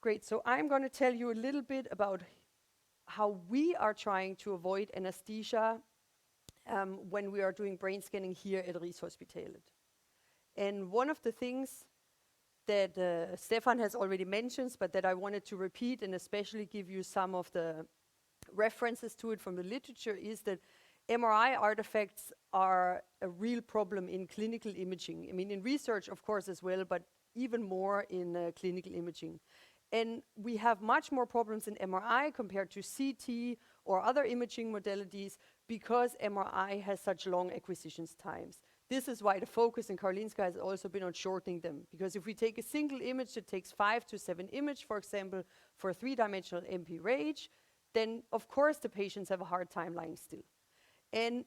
Great. So I'm going to tell you a little bit about how we are trying to avoid anesthesia when we are doing brain scanning here at Rigshospitalet. And one of the things that Stefan has already mentioned, but that I wanted to repeat and especially give you some of the references to it from the literature, is that MRI artifacts are a real problem in clinical imaging. I mean, in research, of course, as well, but even more in clinical imaging. And we have much more problems in MRI compared to CT or other imaging modalities because MRI has such long acquisition times. This is why the focus in Karolinska has also been on shortening them. Because if we take a single image that takes 5 to 7 images, for example, for a 3-dimensional MP range, then of course the patients have a hard time lying still. And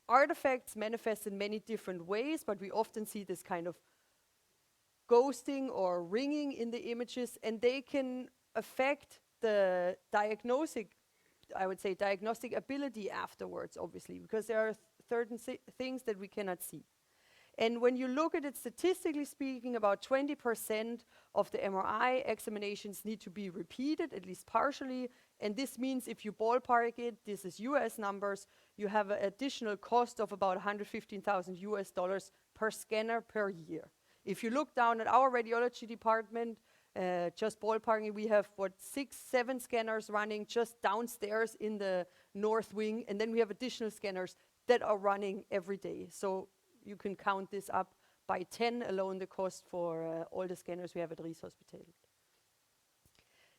artifacts manifest in many different ways, but we often see this kind of ghosting or ringing in the images, and they can affect the diagnostic ability afterwards, obviously, because there are certain things that we cannot see. And when you look at it statistically speaking, about 20% of the MRI examinations need to be repeated, at least partially. And this means if you ballpark it, this is US numbers, you have an additional cost of about $115,000 per scanner per year. If you look down at our radiology department, just ballparking, we have 6, 7 scanners running just downstairs in the north wing, and then we have additional scanners that are running every day. So you can count this up by 10 alone, the cost for all the scanners we have at Rigshospitalet.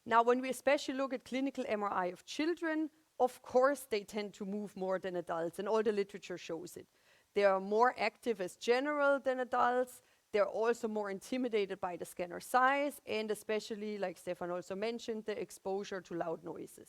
Now, when we especially look at clinical MRI of children, of course they tend to move more than adults, and all the literature shows it. They are more active as general than adults. They're also more intimidated by the scanner size, and especially, like Stefan also mentioned, the exposure to loud noises.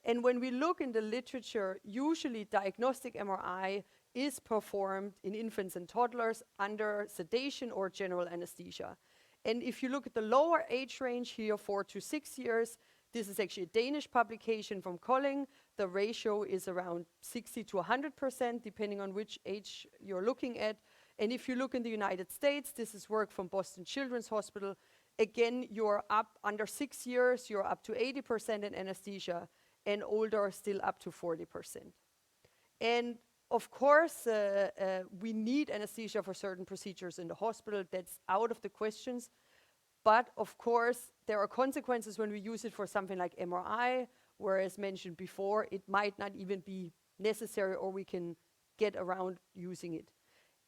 And when we look in the literature, usually diagnostic MRI is performed in infants and toddlers under sedation or general anesthesia. And if you look at the lower age range here, 4 to 6 years, this is actually a Danish publication from Kolding. The ratio is around 60 to 100%, depending on which age you're looking at. And if you look in the United States, this is work from Boston Children's Hospital. Again, you're up under 6 years, you're up to 80% in anesthesia, and older still up to 40%. And of course, we need anesthesia for certain procedures in the hospital. That's out of the questions. But of course, there are consequences when we use it for something like MRI, where, as mentioned before, it might not even be necessary or we can get around using it.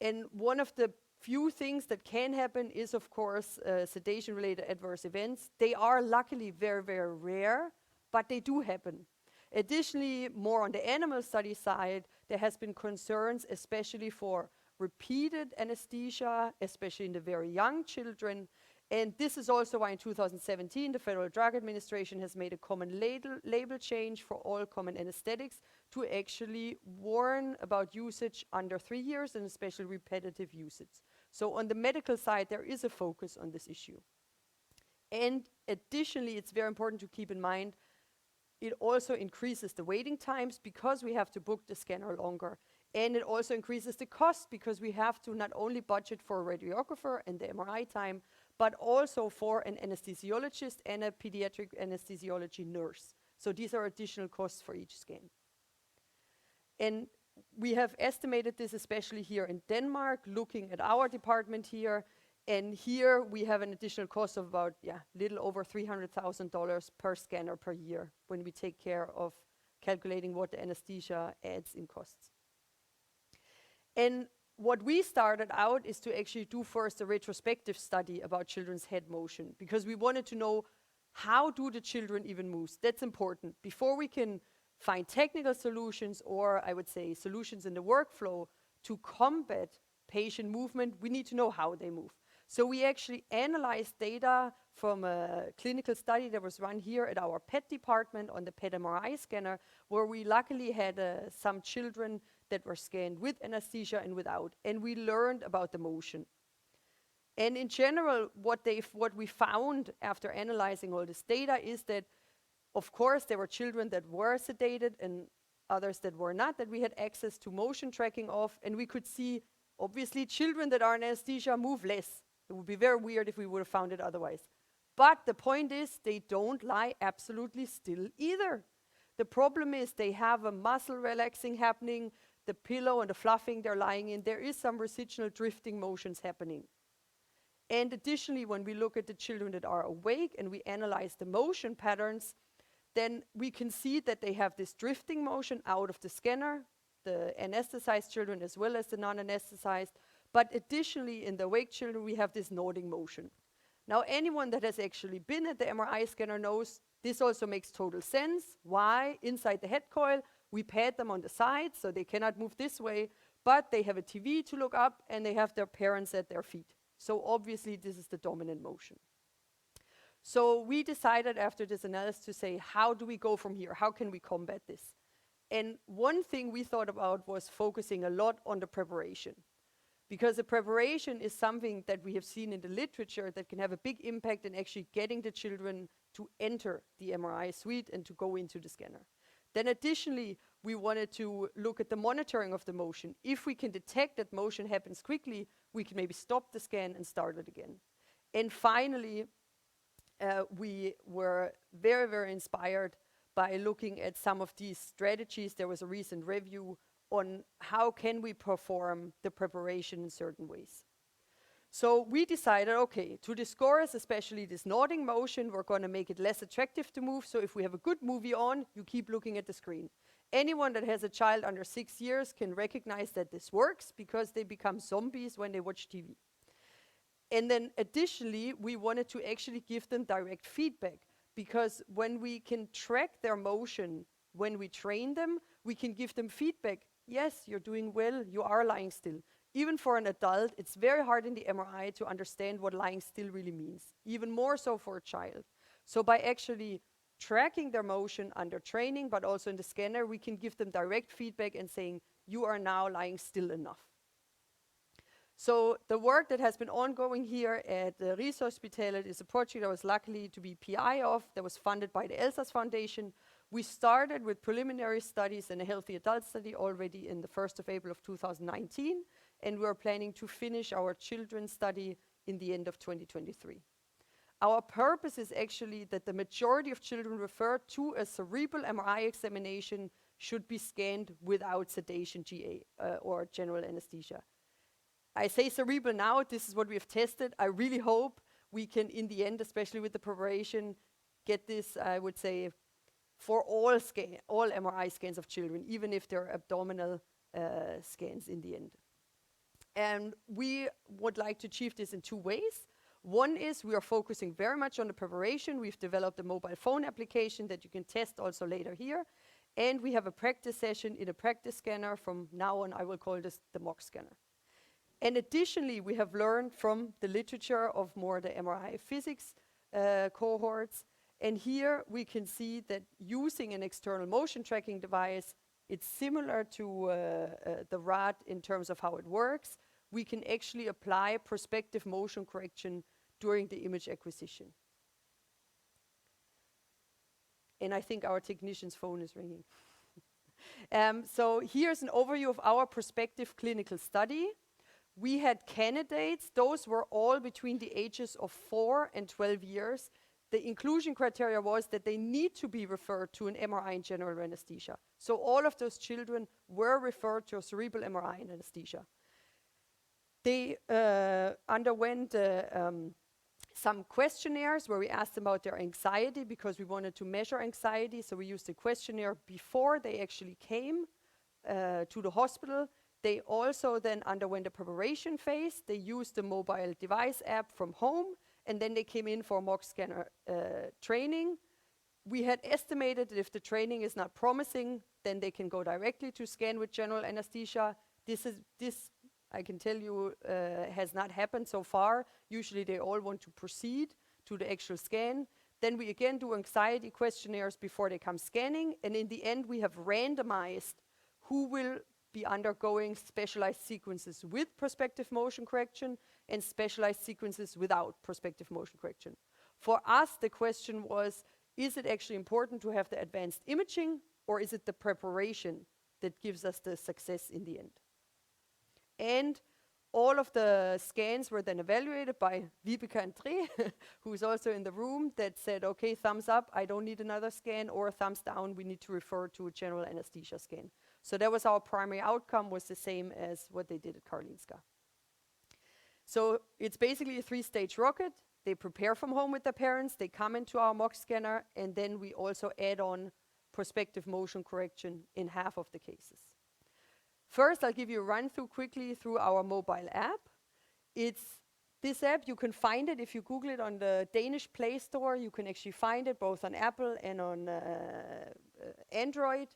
And one of the few things that can happen is, of course, sedation-related adverse events. They are luckily very, very rare, but they do happen. Additionally, more on the animal study side, there has been concerns, especially for repeated anesthesia, especially in the very young children. And this is also why in 2017, the Federal Drug Administration has made a common label change for all common anesthetics to actually warn about usage under 3 years and especially repetitive usage. So on the medical side, there is a focus on this issue. And additionally, it's very important to keep in mind, it also increases the waiting times because we have to book the scanner longer. And it also increases the cost because we have to not only budget for a radiographer and the MRI time, but also for an anesthesiologist and a pediatric anesthesiology nurse. So these are additional costs for each scan. And we have estimated this especially here in Denmark, looking at our department here. And here we have an additional cost of about, little over $300,000 per scanner per year when we take care of calculating what the anesthesia adds in costs. And what we started out is to actually do first a retrospective study about children's head motion, because we wanted to know, how do the children even move? That's important. Before we can find technical solutions, or I would say solutions in the workflow to combat patient movement, we need to know how they move. So we actually analyzed data from a clinical study that was run here at our PET department on the PET MRI scanner, where we luckily had some children that were scanned with anesthesia and without, and we learned about the motion. And in general, what we found after analyzing all this data is that, of course, there were children that were sedated and others that were not, that we had access to motion tracking of, and we could see, obviously, children that are in anesthesia move less. It would be very weird if we would have found it otherwise. But the point is, they don't lie absolutely still either. The problem is they have a muscle relaxing happening, the pillow and the fluffing they're lying in, there is some residual drifting motions happening. And additionally, when we look at the children that are awake and we analyze the motion patterns, then we can see that they have this drifting motion out of the scanner, the anesthetized children as well as the non-anesthetized. But additionally, in the awake children, we have this nodding motion. Now, anyone that has actually been at the MRI scanner knows this also makes total sense. Why? Inside the head coil, we pad them on the side, so they cannot move this way, but they have a TV to look up, and they have their parents at their feet. So obviously, this is the dominant motion. So we decided after this analysis to say, how do we go from here? How can we combat this? And one thing we thought about was focusing a lot on the preparation. Because the preparation is something that we have seen in the literature that can have a big impact in actually getting the children to enter the MRI suite and to go into the scanner. Then additionally, we wanted to look at the monitoring of the motion. If we can detect that motion happens quickly, we can maybe stop the scan and start it again. And finally, we were very, very inspired by looking at some of these strategies. There was a recent review on how can we perform the preparation in certain ways. So we decided, okay, to discourage especially this nodding motion, we're going to make it less attractive to move. So if we have a good movie on, you keep looking at the screen. Anyone that has a child under 6 years can recognize that this works because they become zombies when they watch TV. And then additionally, we wanted to actually give them direct feedback, because when we can track their motion, when we train them, we can give them feedback. Yes, you're doing well, you are lying still. Even for an adult, it's very hard in the MRI to understand what lying still really means, even more so for a child. So by actually tracking their motion under training, but also in the scanner, we can give them direct feedback and saying, you are now lying still enough. So the work that has been ongoing here at the Rigshospitalet is a project I was lucky to be PI of that was funded by the Elsass Foundation. We started with preliminary studies and a healthy adult study already in the 1st of April of 2019, and we're planning to finish our children's study in the end of 2023. Our purpose is actually that the majority of children referred to a cerebral MRI examination should be scanned without sedation, GA, or general anesthesia. I say cerebral now, this is what we have tested. I really hope we can, in the end, especially with the preparation, get this, I would say, for all MRI scans of children, even if they're abdominal scans in the end. And we would like to achieve this in 2 ways. One is we are focusing very much on the preparation. We've developed a mobile phone application that you can test also later here. And we have a practice session in a practice scanner. From now on, I will call this the mock scanner. And additionally, we have learned from the literature of more the MRI physics cohorts. And here we can see that using an external motion tracking device, it's similar to the RAD in terms of how it works. We can actually apply prospective motion correction during the image acquisition. And I think our technician's phone is ringing. So here's an overview of our prospective clinical study. We had candidates. Those were all between the ages of 4 and 12 years. The inclusion criteria was that they need to be referred to an MRI in general anesthesia. So all of those children were referred to a cerebral MRI in anesthesia. They underwent some questionnaires where we asked them about their anxiety because we wanted to measure anxiety. So we used a questionnaire before they actually came to the hospital. They also then underwent a preparation phase. They used the mobile device app from home, and then they came in for mock scanner training. We had estimated that if the training is not promising, then they can go directly to scan with general anesthesia. This, I can tell you, has not happened so far. Usually they all want to proceed to the actual scan. Then we again do anxiety questionnaires before they come scanning, and in the end we have randomized who will be undergoing specialized sequences with prospective motion correction and specialized sequences without prospective motion correction. For us, the question was, is it actually important to have the advanced imaging, or is it the preparation that gives us the success in the end? And All of the scans were then evaluated by Vibeke André, who is also in the room, that said, okay, thumbs up, I don't need another scan, or thumbs down, we need to refer to a general anesthesia scan. So that was our primary outcome, was the same as what they did at Karolinska. So it's basically a 3-stage rocket. They prepare from home with their parents, they come into our mock scanner, and then we also add on prospective motion correction in half of the cases. First, I'll give you a run-through quickly through our mobile app. This app, you can find it if you Google it on the Danish Play Store. You can actually find it both on Apple and on Android.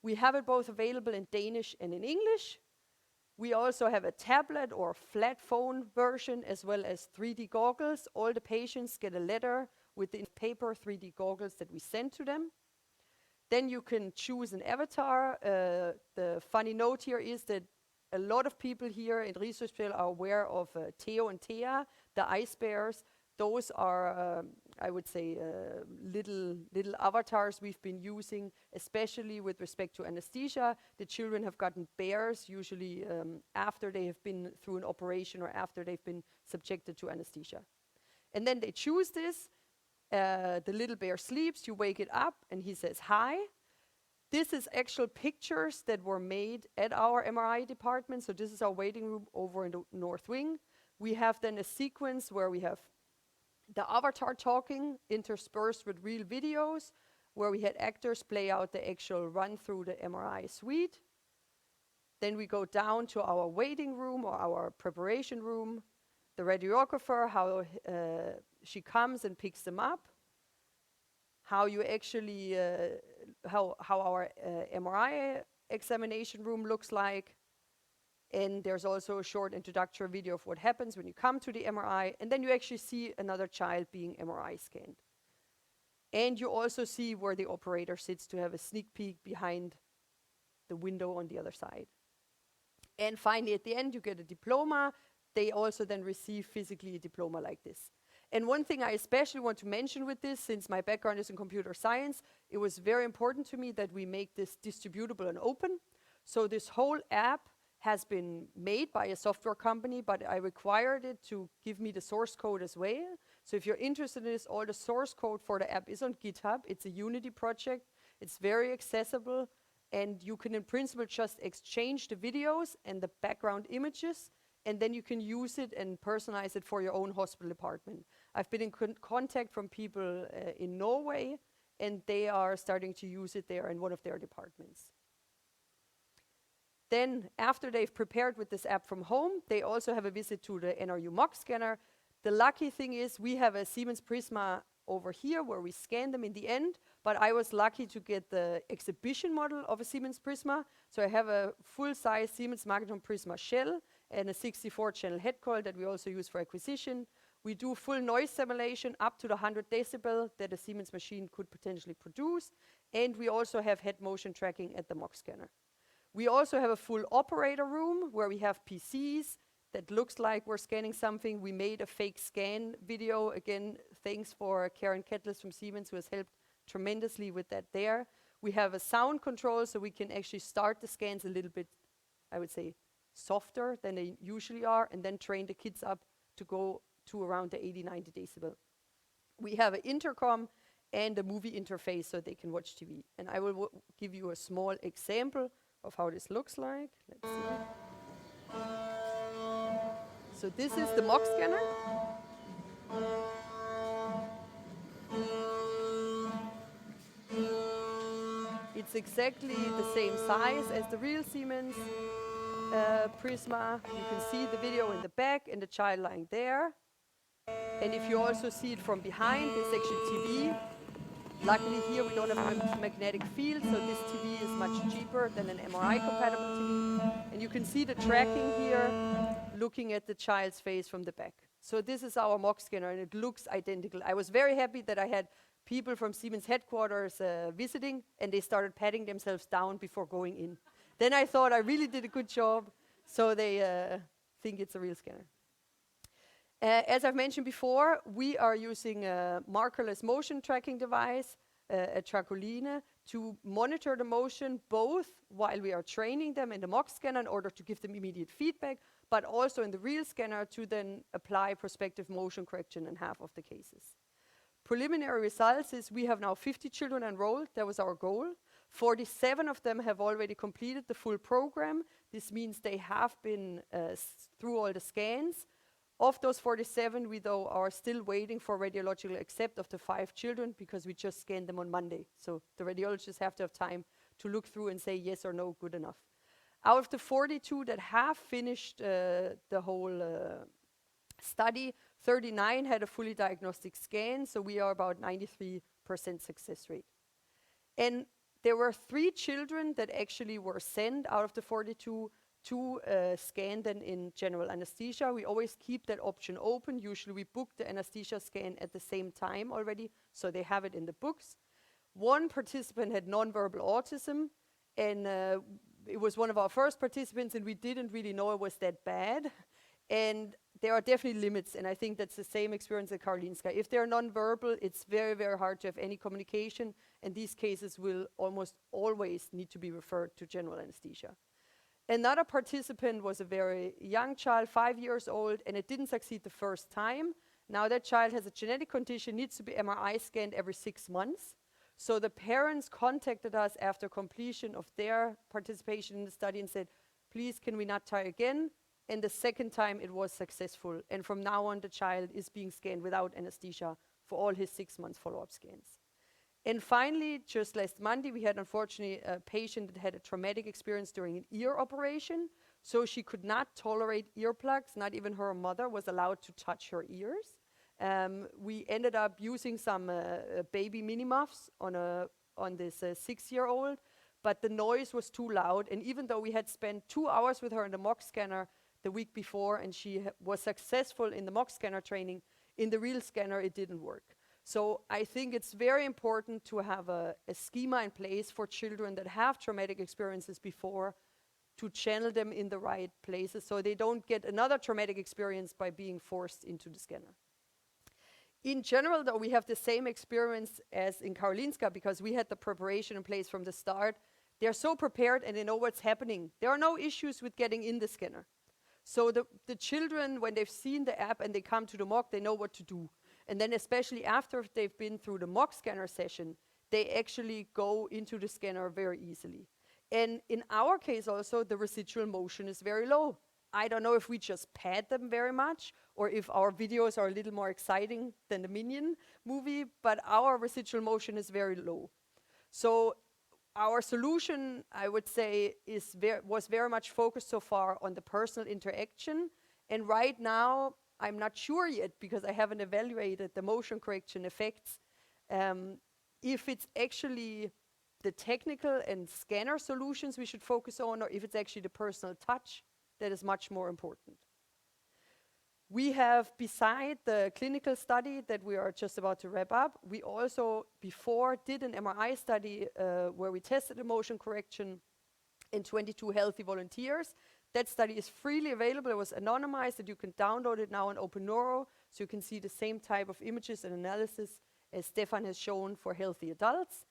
We have it both available in Danish and in English. We also have a tablet or flat phone version, as well as 3D goggles. All the patients get a letter with the paper 3D goggles that we send to them. Then you can choose an avatar. The funny note here is that a lot of people here in Rigshospitalet are aware of Theo and Thea, the ice bears. Those are, I would say, little avatars we've been using, especially with respect to anesthesia. The children have gotten bears, usually after they have been through an operation or after they've been subjected to anesthesia. And then they choose this. The little bear sleeps, you wake it up, and he says, hi. This is actual pictures that were made at our MRI department. So this is our waiting room over in the North Wing. We have then a sequence where we have the avatar talking, interspersed with real videos, where we had actors play out the actual run through the MRI suite. Then we go down to our waiting room or our preparation room. The radiographer, how she comes and picks them up. How you actually, how our MRI examination room looks like. And there's also a short introductory video of what happens when you come to the MRI. And then you actually see another child being MRI scanned. And you also see where the operator sits to have a sneak peek behind the window on the other side. And finally, at the end, you get a diploma. They also then receive physically a diploma like this. And one thing I especially want to mention with this, since my background is in computer science, it was very important to me that we make this distributable and open. So this whole app has been made by a software company, but I required it to give me the source code as well. So if you're interested in this, all the source code for the app is on GitHub. It's a Unity project. It's very accessible. And you can, in principle, just exchange the videos and the background images, and then you can use it and personalize it for your own hospital department. I've been in contact from people in Norway, and they are starting to use it there in one of their departments. Then, after they've prepared with this app from home, they also have a visit to the NRU mock scanner. The lucky thing is we have a Siemens Prisma over here where we scan them in the end, but I was lucky to get the exhibition model of a Siemens Prisma. So I have a full-size Siemens Magnum Prisma shell and a 64-channel head coil that we also use for acquisition. We do full noise simulation up to the 100 decibel that a Siemens machine could potentially produce, and we also have head motion tracking at the mock scanner. We also have a full operator room where we have PCs that looks like we're scanning something. We made a fake scan video. Again, thanks for Karen Kettles from Siemens, who has helped tremendously with that there. We have a sound control, so we can actually start the scans a little bit, I would say, softer than they usually are, and then train the kids up to go to around the 80-90 decibel. We have an intercom and a movie interface so they can watch TV. And I will give you a small example of how this looks like. Let's see. So this is the mock scanner. It's exactly the same size as the real Siemens Prisma. You can see the video in the back and the child lying there. And if you also see it from behind, this is actually TV. Luckily here we don't have a magnetic field, so this TV is much cheaper than an MRI-compatible TV. And you can see the tracking here, looking at the child's face from the back. So this is our mock scanner, and it looks identical. I was very happy that I had people from Siemens headquarters visiting, and they started patting themselves down before going in. Then I thought I really did a good job, so they think it's a real scanner. As I've mentioned before, we are using a markerless motion tracking device, a Tracoline, to monitor the motion both while we are training them in the mock scanner in order to give them immediate feedback, but also in the real scanner to then apply prospective motion correction in half of the cases. Preliminary results is we have now 50 children enrolled. That was our goal. 47 of them have already completed the full program. This means they have been through all the scans. Of those 47, we though are still waiting for radiological accept of the 5 children because we just scanned them on Monday. So the radiologists have to have time to look through and say yes or no, good enough. Out of the 42 that have finished the whole study, 39 had a fully diagnostic scan, so we are about 93% success rate. And there were 3 children that actually were sent out of the 42 to scan then in general anesthesia. We always keep that option open. Usually we book the anesthesia scan at the same time already, so they have it in the books. 1 participant had nonverbal autism, and it was one of our first participants, and we didn't really know it was that bad. And there are definitely limits, and I think that's the same experience at Karolinska. If they're nonverbal, it's very, very hard to have any communication, and these cases will almost always need to be referred to general anesthesia. Another participant was a very young child, 5 years old, and it didn't succeed the first time. Now that child has a genetic condition, needs to be MRI scanned every 6 months. So the parents contacted us after completion of their participation in the study and said, please, can we not try again? And the second time it was successful. And from now on, the child is being scanned without anesthesia for all his 6 months follow-up scans. And finally, just last Monday, we had unfortunately a patient that had a traumatic experience during an ear operation. So she could not tolerate earplugs. Not even her mother was allowed to touch her ears. We ended up using some baby mini muffs on this 6-year-old, but the noise was too loud. And even though we had spent 2 hours with her in the MOC scanner the week before, and she was successful in the MOC scanner training, in the real scanner it didn't work. So I think it's very important to have a schema in place for children that have traumatic experiences before, to channel them in the right places so they don't get another traumatic experience by being forced into the scanner. In general, though, we have the same experience as in Karolinska because we had the preparation in place from the start. They're so prepared and they know what's happening. There are no issues with getting in the scanner. So the children, when they've seen the app and they come to the MOC, they know what to do. And then especially after they've been through the MOC scanner session, they actually go into the scanner very easily. And in our case also, the residual motion is very low. I don't know if we just pad them very much or if our videos are a little more exciting than the Minion movie, but our residual motion is very low. So our solution, I would say, was very much focused so far on the personal interaction. And right now, I'm not sure yet because I haven't evaluated the motion correction effects, if it's actually the technical and scanner solutions we should focus on, or if it's actually the personal touch that is much more important. We have, beside the clinical study that we are just about to wrap up, we also before did an MRI study where we tested the motion correction in 22 healthy volunteers. That study is freely available. It was anonymized, and you can download it now on OpenNeuro, so you can see the same type of images and analysis as Stefan has shown for healthy adults.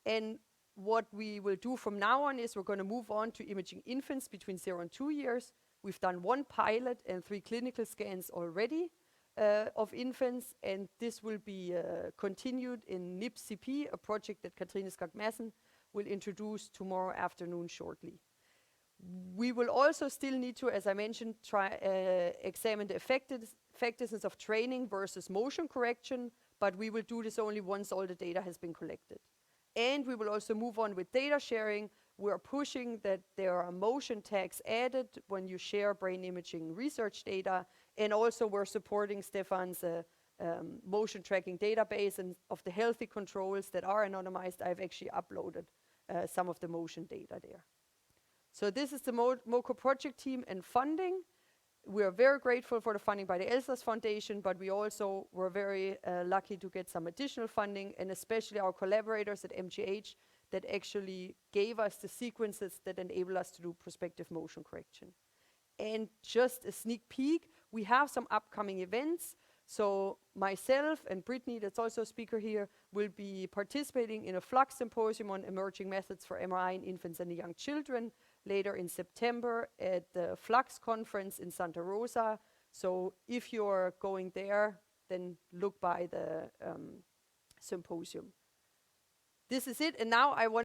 And what we will do from now on is we're going to move on to imaging infants between 0 and 2 years. We've done 1 pilot and 3 clinical scans already of infants, and this will be continued in NIPS-CP, a project that Katrine Skag-Madsen will introduce tomorrow afternoon shortly. We will also still need to, as I mentioned, examine the effectiveness of training versus motion correction, but we will do this only once all the data has been collected. And we will also move on with data sharing. We are pushing that there are motion tags added when you share brain imaging research data, and also we're supporting Stefan's motion tracking database, and of the healthy controls that are anonymized, I've actually uploaded some of the motion data there. So this is the MoCo project team and funding. We are very grateful for the funding by the Elsass Foundation, but we also were very lucky to get some additional funding, and especially our collaborators at MGH that actually gave us the sequences that enable us to do prospective motion correction. And just a sneak peek, we have some upcoming events. So myself and Brittany, that's also a speaker here, will be participating in a Flux symposium on emerging methods for MRI in infants and young children later in September at the Flux conference in Santa Rosa. So if you're going there, then look by the symposium. This is it, and now I want